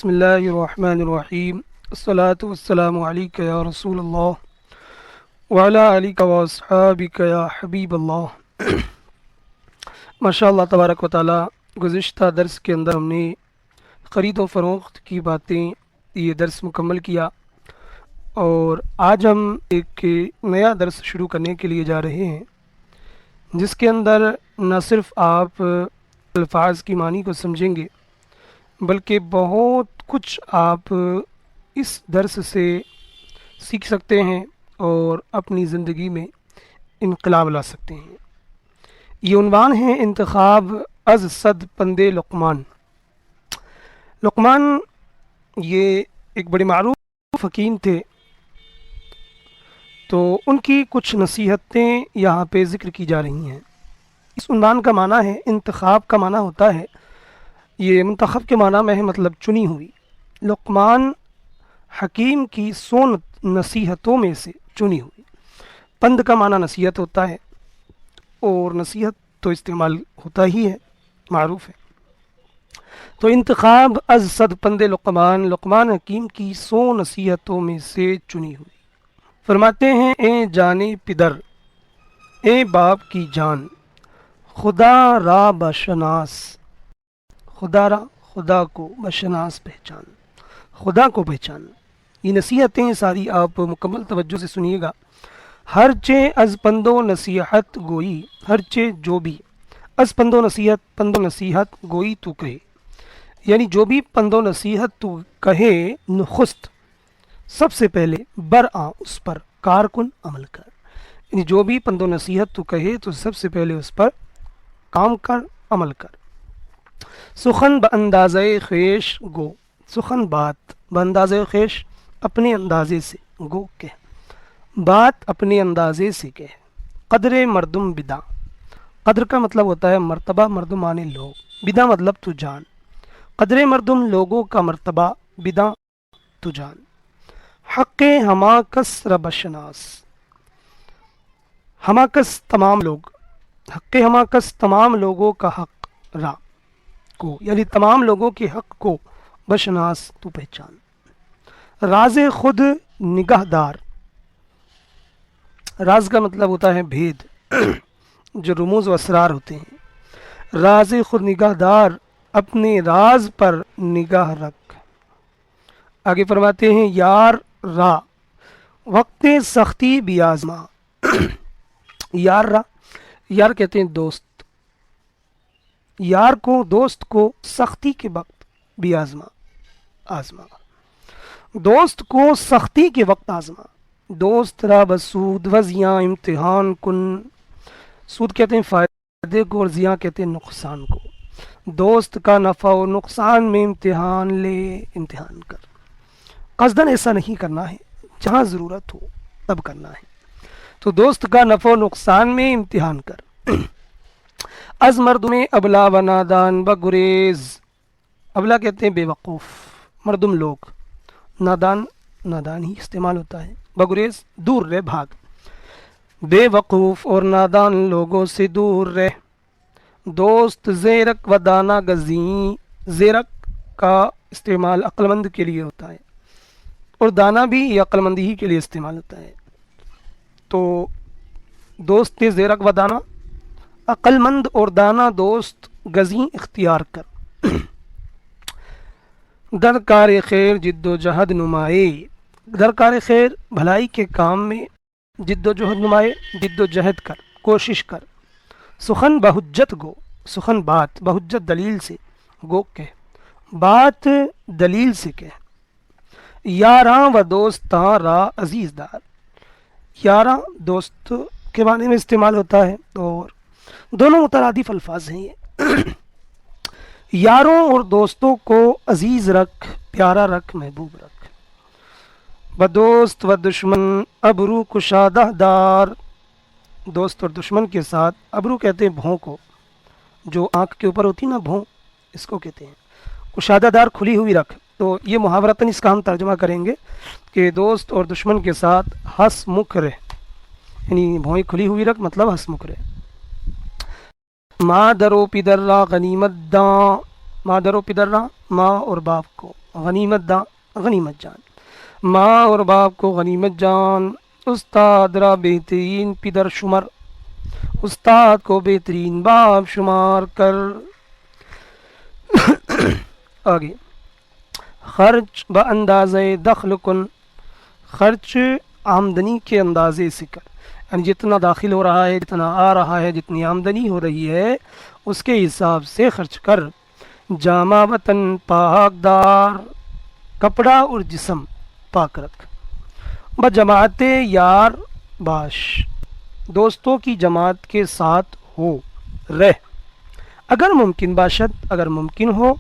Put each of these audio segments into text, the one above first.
بسم اللہ الرحمن الرحیم الصلاۃ والسلام علیک یا رسول اللہ وعلی آلک واصحابک یا حبیب اللہ۔ ماشاء اللہ تبارک و تعالی، گزشتہ درس کے اندر ہم نے خرید و فروخت کی باتیں یہ درس مکمل کیا، اور آج ہم ایک نیا درس شروع کرنے کے لیے جا رہے ہیں، جس کے اندر نہ صرف آپ الفاظ کی معنی کو سمجھیں گے بلکہ بہت کچھ آپ اس درس سے سیکھ سکتے ہیں اور اپنی زندگی میں انقلاب لا سکتے ہیں۔ یہ عنوان ہے انتخاب از صد پندے لقمان۔ لقمان یہ ایک بڑے معروف حکیم تھے، تو ان کی کچھ نصیحتیں یہاں پہ ذکر کی جا رہی ہیں۔ اس عنوان کا معنی ہے، انتخاب کا معنی ہوتا ہے، یہ منتخب کے معنی میں ہے مطلب چنی ہوئی۔ لقمان حکیم کی 100 نصیحتوں میں سے چنی ہوئی۔ پند کا معنی نصیحت ہوتا ہے، اور نصیحت تو استعمال ہوتا ہی ہے، معروف ہے۔ تو انتخاب از صد پند لقمان، لقمان حکیم کی 100 نصیحتوں میں سے چنی ہوئی۔ فرماتے ہیں، اے جانے پدر، اے باپ کی جان، خدا را بشناس، خدا را خدا کو، بشناس پہچان، خدا کو پہچان۔ یہ نصیحتیں ساری آپ مکمل توجہ سے سنیے گا۔ ہر چے از پندو نصیحت گوئی، ہر چے جو بھی، از پندو نصیحت گوئی تو کہے، یعنی جو بھی پندو نصیحت تو کہے، نخست سب سے پہلے برآ اس پر کارکن عمل کر، یعنی جو بھی پندو نصیحت تو کہے تو سب سے پہلے اس پر کام کر، عمل کر۔ سخن باندازِ خویش گو، سخن بات، باندازِ خویش اپنے اندازے سے، گو کہہ، بات اپنے اندازے سے کہہ۔ قدر مردم بدا، قدر کا مطلب ہوتا ہے مرتبہ، مردمانے لوگ، بدا مطلب تو جان۔ قدر مردم لوگوں کا مرتبہ، بدا تو جان۔ حق ہما کس رب شناس، ہما کس تمام لوگ، حق ہما کس تمام لوگوں کا حق، را کو یعنی تمام لوگوں کے حق کو، بشناس تو پہچان۔ راز خود نگہ دار، راز کا مطلب ہوتا ہے بھید، جو رموز و اسرار ہوتے ہیں۔ راز خود نگہ دار، اپنے راز پر نگاہ رکھ۔ آگے فرماتے ہیں، یار را وقت سختی بیازما، یار را، یار کہتے ہیں دوست، یار کو، دوست کو سختی کے وقت بھی آزما، دوست کو سختی کے وقت آزما۔ دوست را بسود و زیاں امتحان کن، سود کہتے ہیں فائدے کو، اور زیاں کہتے ہیں نقصان کو۔ دوست کا نفع و نقصان میں امتحان لے، امتحان کر۔ قصداً ایسا نہیں کرنا ہے، جہاں ضرورت ہو تب کرنا ہے۔ تو دوست کا نفع و نقصان میں امتحان کر۔ از مرد میں ابلا و نادان بگریز، ابلا کہتے ہیں بے وقوف، مردم لوگ، نادان، نادان ہی استعمال ہوتا ہے، بگریز دور رہ، بھاگ۔ بے وقوف اور نادان لوگوں سے دور رہ۔ دوست زیرک و دانا گزیں، زیرک کا استعمال عقل مند کے لیے ہوتا ہے، اور دانا بھی یہ عقل مندی ہی کے لیے استعمال ہوتا ہے۔ تو دوست زیرک و دانا، عقل مند اور دانا دوست گزیں اختیار کر۔ درکار خیر جد و جہد نمائے، درکار خیر بھلائی کے کام میں جد و جہد نمائے، جد و جہد کر، کوشش کر۔ سخن بحجت گو، سخن بات، بحجت دلیل سے، گو کہہ، بات دلیل سے کہہ۔ یاراں و دوستاں را عزیز دار، یاراں دوست کے معنی میں استعمال ہوتا ہے، اور دونوں مترادف الفاظ ہیں یہ۔ یاروں اور دوستوں کو عزیز رکھ، پیارا رکھ، محبوب رکھ۔ بدوست و دشمن ابرو کشادہ دار، دوست اور دشمن کے ساتھ، ابرو کہتے ہیں بھوں کو، جو آنکھ کے اوپر ہوتی نا بھوں، اس کو کہتے ہیں۔ کشادہ دار کھلی ہوئی رکھ، تو یہ محاورتاً اس کا ہم ترجمہ کریں گے کہ دوست اور دشمن کے ساتھ ہنس مکھ رہ، یعنی بھویں کھلی ہوئی رکھ مطلب ہنس مکھ رہ۔ ماں درو پدر را غنیمت داں، مادر و پدر را ماں اور باپ کو غنیمت دا غنیمت جان، ماں اور باپ کو غنیمت جان، استاد را بہترین پدر شمر، استاد کو بہترین باپ شمار کر۔ آگے خرچ با اندازے دخل کن، خرچ آمدنی کے اندازے سے کر، یعنی جتنا داخل ہو رہا ہے، جتنا آ رہا ہے، جتنی آمدنی ہو رہی ہے اس کے حساب سے خرچ کر۔ جامہ وطن پاک دار، کپڑا اور جسم پاک رکھ۔ بجماعت یار باش، دوستوں کی جماعت کے ساتھ ہو رہ، اگر ممکن باشد اگر ممکن ہو،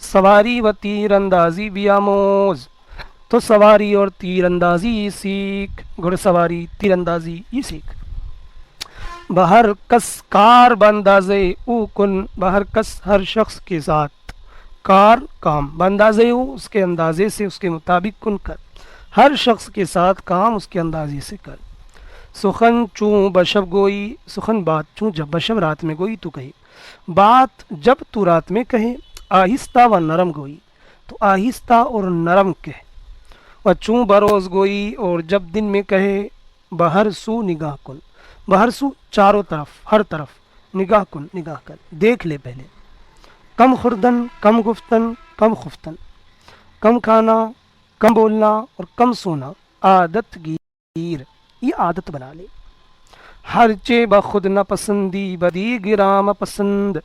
سواری و تیر اندازی بیاموز، تو سواری اور تیر اندازی سیکھ، گھڑ سواری تیر اندازی یہ سیکھ۔ بہر کس کار باندازے او کن، بہر کس ہر شخص کے ساتھ، کار کام، باندازے او اس کے اندازے سے اس کے مطابق کن کر، ہر شخص کے ساتھ کام اس کے اندازے سے کر۔ سخن چوں بشب گوئی، سخن بات چوں جب بشب رات میں گوئی تو کہے، بات جب تو رات میں کہے، آہستہ و نرم گوئی تو آہستہ اور نرم کہے، و چوں بروز گوئی اور جب دن میں کہے، بہر سو نگاہ کن، بہر سو چاروں طرف ہر طرف، نگاہ کن نگاہ کر، دیکھ لے پہلے۔ کم خوردن کم گفتن کم خفتن، کم کھانا کم بولنا اور کم سونا، عادت گیر یہ عادت بنا لے۔ ہر چے بخود نہ پسندی بدی گرام پسند،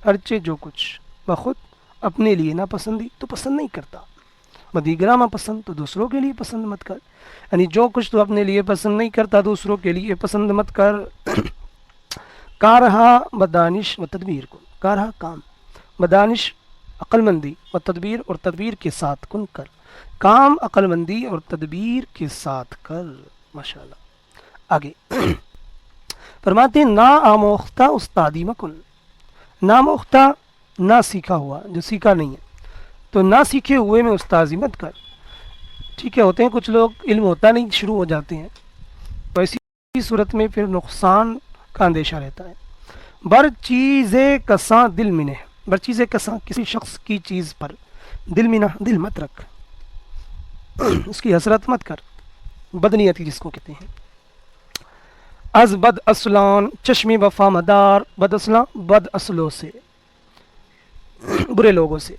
ہر چے جو کچھ بخود اپنے لیے نہ پسندی تو پسند نہیں کرتا، بدی گرام پسند تو دوسروں کے لیے پسند مت کر، یعنی جو کچھ تو اپنے لیے پسند نہیں کرتا دوسروں کے لیے پسند مت کر۔ کارہا بدانش و تدبیر کن، کارہا کام، بدانش عقل مندی و تدبیر اور تدبیر کے ساتھ کن کر، کام عقل مندی اور تدبیر کے ساتھ کر۔ ماشاءاللہ۔ آگے فرماتے ہیں نا آموختہ استادی مکن، ناموختہ نہ سیکھا ہوا، جو سیکھا نہیں ہے تو نہ سیکھے ہوئے میں استاذی مت کر۔ ٹھیک ہے، ہوتے ہیں کچھ لوگ علم ہوتا نہیں شروع ہو جاتے ہیں تو ایسی صورت میں پھر نقصان کا اندیشہ رہتا ہے۔ بر چیز کساں دل منہ، بر چیز کساں کسی شخص کی چیز پر، دل منہ دل مت رکھ، اس کی حسرت مت کر، بدنیتی جس کو کہتے ہیں۔ از بد اصلان چشم وفا مدار، بد اصلان بد اصلوں سے، برے لوگوں سے،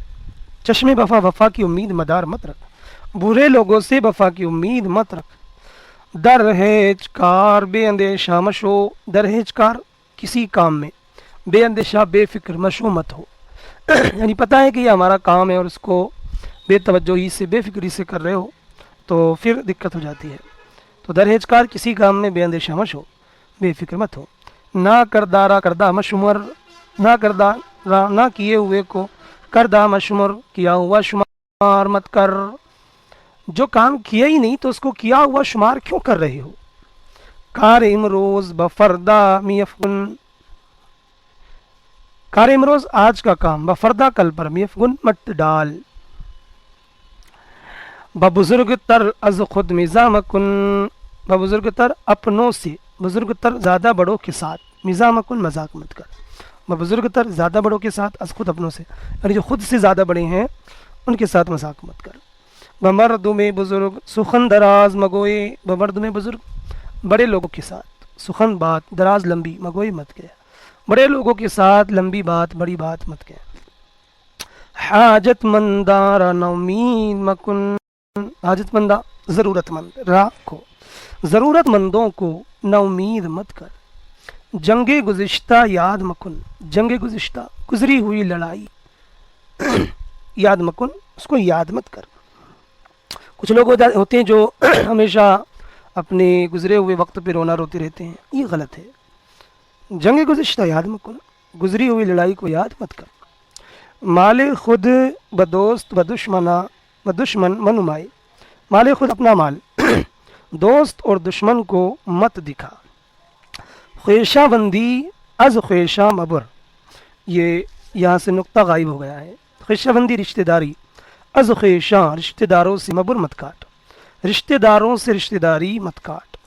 چشم وفا وفا کی امید مدار مت رکھ، برے لوگوں سے وفا کی امید مت رکھ۔ در ہیچ کار بے اندیشہ مشو، در ہیچ کار کسی کام میں بے اندیشہ بے فکر مشو مت ہو، یعنی پتہ ہے کہ یہ ہمارا کام ہے اور اس کو بے توجہی سے بے فکری سے کر رہے ہو تو پھر دقت ہو جاتی ہے۔ تو در ہیچ کار کسی کام میں بے اندیشہ مش ہو، بے فکر مت ہو۔ نہ کردارا کردہ مشمر، نہ کردارا نہ کیے ہوئے کو کردہ مشمر کیا ہوا شمار مت کر، جو کام کیا ہی نہیں تو اس کو کیا ہوا شمار کیوں کر رہے ہو۔ کار امروز بفردہ میفگن، کار امروز آج کا کام بفردہ کل پر میفگن مت ڈال۔ ببزرگ تر از خود مزاح کن، ببزرگ تر اپنوں سے، بزرگ تر زیادہ بڑوں کے ساتھ، مزاح کن مذاق مت کر، ببزرگ تر زیادہ بڑوں کے ساتھ، از خود اپنوں سے یعنی جو خود سے زیادہ بڑے ہیں ان کے ساتھ مذاق مت کر۔ بمرد میں بزرگ سخن دراز مگوئے، بمرد میں بزرگ بڑے لوگوں کے ساتھ سخن بات دراز لمبی مگوئے مت کہہ، بڑے لوگوں کے ساتھ لمبی بات بڑی بات مت کہہ۔ حاجت مندارا نومید مکن، حاجت مندہ ضرورت مند رکھو، ضرورت مندوں کو نا امید مت کر۔ جنگ گزشتہ یاد مکن، جنگ گزشتہ گزری ہوئی لڑائی یاد مکن اس کو یاد مت کر۔ کچھ لوگ ہوتے ہیں جو ہمیشہ اپنے گزرے ہوئے وقت پہ رونا روتے رہتے ہیں، یہ غلط ہے۔ جنگ گزشتہ یاد مکن، گزری ہوئی لڑائی کو یاد مت کر۔ مال خود بدوست بدشمن منمائے، مال خود اپنا مال دوست اور دشمن کو مت دکھا۔ خیشہ بندی از خیشہ مبر، یہ یہاں سے نقطہ غائب ہو گیا ہے۔ خیشہ بندی رشتہ داری، از خیشہ رشتہ داروں سے مبر مت کاٹ، رشتہ داروں سے رشتہ داری مت کاٹ۔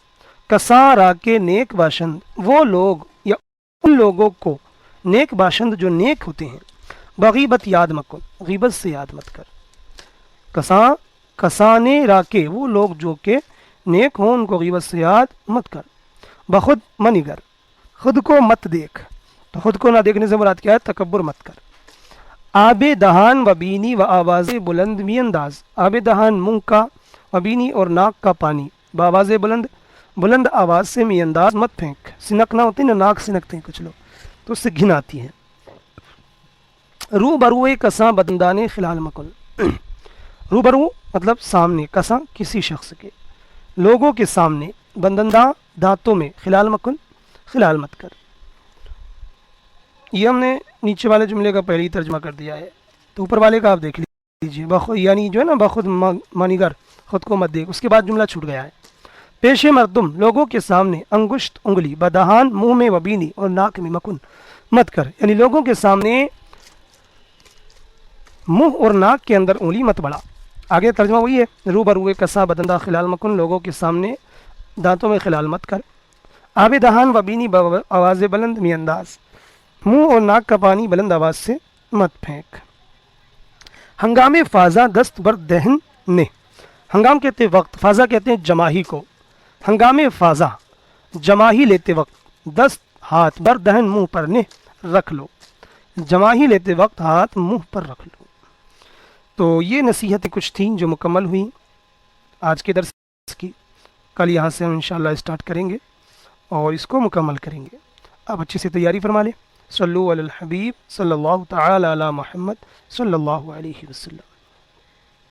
کساں را کے نیک باشند، وہ لوگ یا ان لوگوں کو نیک باشند جو نیک ہوتے ہیں، بغیبت یاد مکن، غیبت سے یاد مت کر. کساں کسانے راکے، وہ لوگ جو کہ نیک ہوں ان کو غیبت سے یاد مت کر. بخود منگر، خود کو مت دیکھ. تو خود کو نہ دیکھنے سے مراد کیا ہے؟ تکبر مت کر. آب دہان و بینی و آواز بلند می انداز. آب دہان منہ کا، و بینی اور ناک کا پانی، بآواز بلند بلند آواز سے می انداز مت پھینک. سنکنا ہوتی نا، ناک سنکتے ہیں کچھ لوگ تو اس سے گھن آتی ہے. رو بروئے کساں بدندانے خلال مکن. رو برو مطلب سامنے، کساں کسی شخص کے، لوگوں کے سامنے، بندنداں دانتوں میں، خلال مکن خلال مت کر. یہ ہم نے نیچے والے جملے کا پہلے ہی ترجمہ کر دیا ہے، تو اوپر والے کا آپ دیکھ لیجیے. بخود یعنی جو ہے نا بخود منگر، خود کو مت دیکھ. اس کے بعد جملہ چھوٹ گیا ہے. پیش مردم، لوگوں کے سامنے، انگشت انگلی، بدہان منہ میں، وبینی اور ناک میں، مکن مت کر. یعنی لوگوں کے سامنے منہ اور ناک کے اندر انگلی مت بڑھا. آگے ترجمہ وہی ہے، رو بروئے کسا بدندہ خلال مکن، لوگوں کے سامنے دانتوں میں خلال مت کر. آب دہان و بینی، آواز بلند می انداز، منہ اور ناک کا پانی بلند آواز سے مت پھینک. ہنگام فازا دست بر دہن نے. ہنگام کہتے وقت، فازا کہتے ہیں جماہی کو. ہنگام فازا جماہی لیتے وقت، دست ہاتھ، بر دہن منہ پر، نے رکھ لو. جماہی لیتے وقت ہاتھ منہ پر رکھ لو. تو یہ نصیحتیں کچھ تھیں جو مکمل ہوئیں آج کے درس کی. کل یہاں سے ہم انشاءاللہ اسٹارٹ کریں گے اور اس کو مکمل کریں گے. آپ اچھے سے تیاری فرما لیں. صلو علی الحبیب صلی اللہ تعالی علی محمد صلی اللہ علیہ وسلم.